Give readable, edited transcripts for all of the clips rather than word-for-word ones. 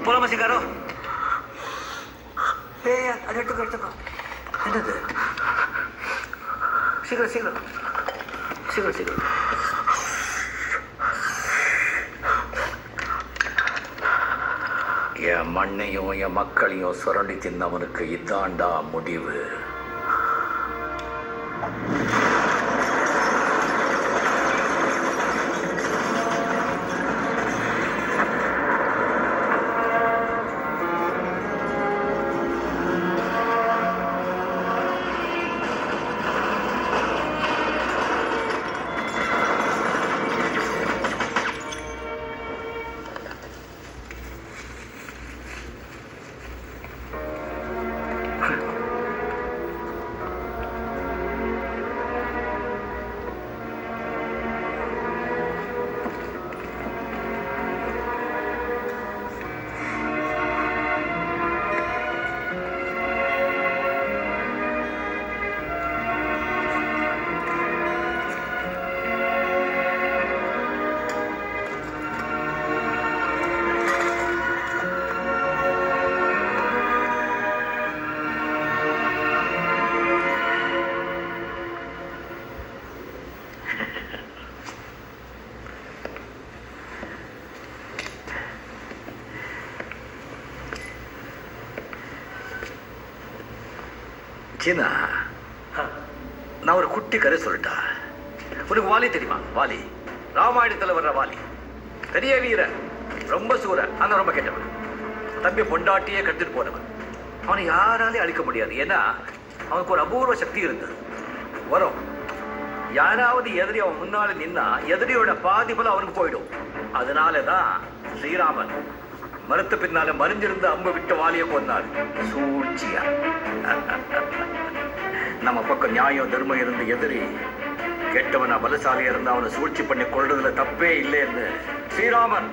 போலாமா சிங்காரம்? அது எடுத்துக்கோ. என்னது? சீக்கிரம். என் மண்ணையும் என் மக்களையும் சுரண்டி தின்னவனுக்கு இதாண்டா முடிவு. சீனா, நான் ஒரு குட்டி கதை சொல்லிட்டா. உனக்கு வாலி தெரியுமா? வாலி, ராமாயணத்தில் வர்ற வாலி. பெரிய வீரன், ரொம்ப சூரன், ஆனால் ரொம்ப கெட்டவன். தம்பி பொண்டாட்டியே கெடுத்துட்டு போனவன். அவனை யாராலையும் அழிக்க முடியாது. ஏன்னா அவனுக்கு ஒரு அபூர்வ சக்தி இருந்தது. வரும் யாராவது எதிரி அவன் முன்னால நின்னா எதிரியோட பாதி பலம் அவனுக்கு போயிடும். அதனாலதான் ஸ்ரீராமன் மரத்து பின்னால மறைஞ்சிருந்து அம்பு விட்டு வாலிய கொண்டார். சூழ்ச்சியா. நம்ம பக்கம் நியாயம் தர்மம் இருந்து எதிரி கெட்டவனா பலசாலியா இருந்தா அவனை சூழ்ச்சி பண்ணி கொள்றதுல தப்பே இல்லைன்னு ஸ்ரீராமன்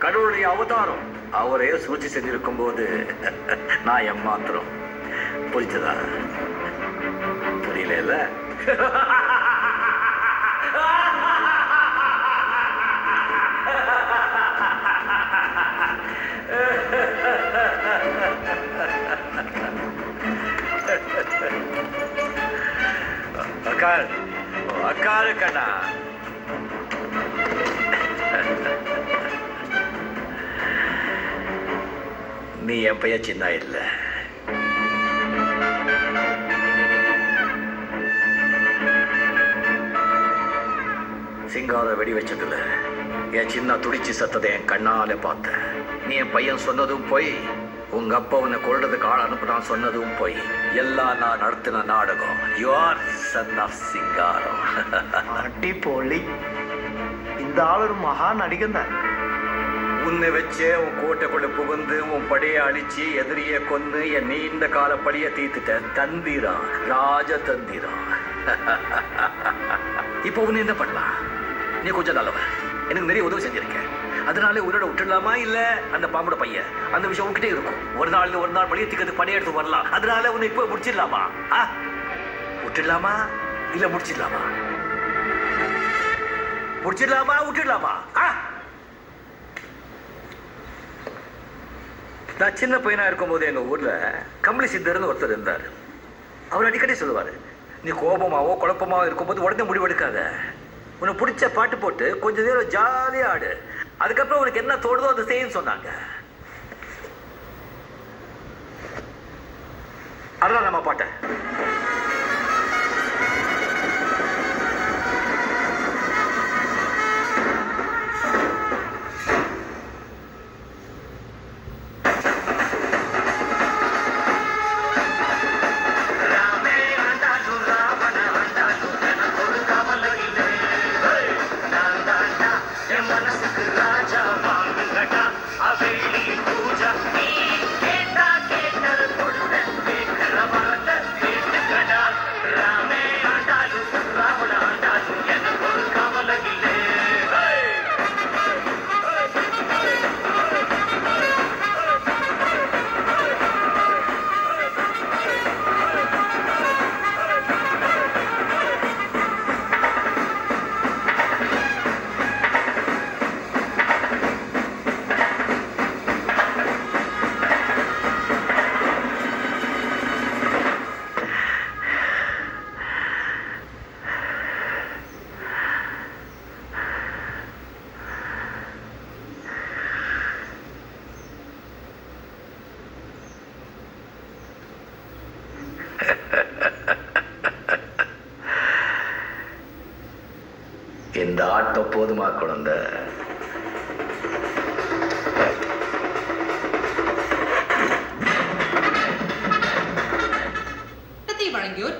கடவுளுடைய அவதாரம். அவரே சூழ்ச்சி செஞ்சிருக்கும் போது நான் ஏமாத்திரம். புரிச்சதா? புரியல? அக்காரு கண்ணா, நீ என் பையன் சின்ன இல்லை. சிங்கார வெடி வச்சதுல என் சின்ன துடிச்சு சத்ததை என் கண்ணால பார்த்தேன். நீ என் பையன் சொன்னதும் போய், உங்க அப்பா உன்னை கொள்றதுக்கு ஆள் அனுப்புனான் சொன்னதும் போய். எல்லாம் நான் நடத்தின நாடகம். யூ ஆர் சன் ஆஃப் சிங்காரம். அடிப்பொலி. இந்த ஆள் ஒரு மகா நடிகன் தான். உன்னை வச்சே உன் கோட்டைக்குள்ள புகுந்து உன் படையை அழிச்சு எதிரியை கொன்னு என் நீண்ட கால பழிய தீர்த்துட்டேன். தந்திரம், ராஜ தந்திரம். இப்போ உன்னை என்ன பண்ணலாம்? நீ கொஞ்சம் நல்லவன், எனக்கு நிறைய உதவி செஞ்சிருக்கேன். அதனால உன்னோட விட்டுடலாமா? இல்ல அந்த பாம்போட பையன் அந்த விஷயம் உங்ககிட்டே இருக்கும். ஒரு நாள் பழியத்துக்கு படையெடுத்து வரலாம். அதனால உன்னை இப்போ முடிச்சிடலாமா? விட்டுடலாமா இல்ல முடிச்சிடலாமா? விட்டுடலாமா? நான் சின்ன பையனா இருக்கும் போது எங்க ஊர்ல கம்பளி சித்தர்னு ஒருத்தர் இருந்தார். அவர் அடிக்கடி சொல்லுவாரு, நீ கோபமாவோ குழப்பமாவோ இருக்கும்போது உடனே முடிவெடுக்காத. உனக்கு பிடிச்ச பாட்டு போட்டு கொஞ்ச நேரம் ஜாலியா ஆடு. அதுக்கப்புறம் உனக்கு என்ன தோடுதோ அதை செய்யுன்னு சொன்னாங்க. அதான் நம்ம பாட்டேன். இந்த ஆட்டம் போதுமா குழந்தை? வழங்கியோர்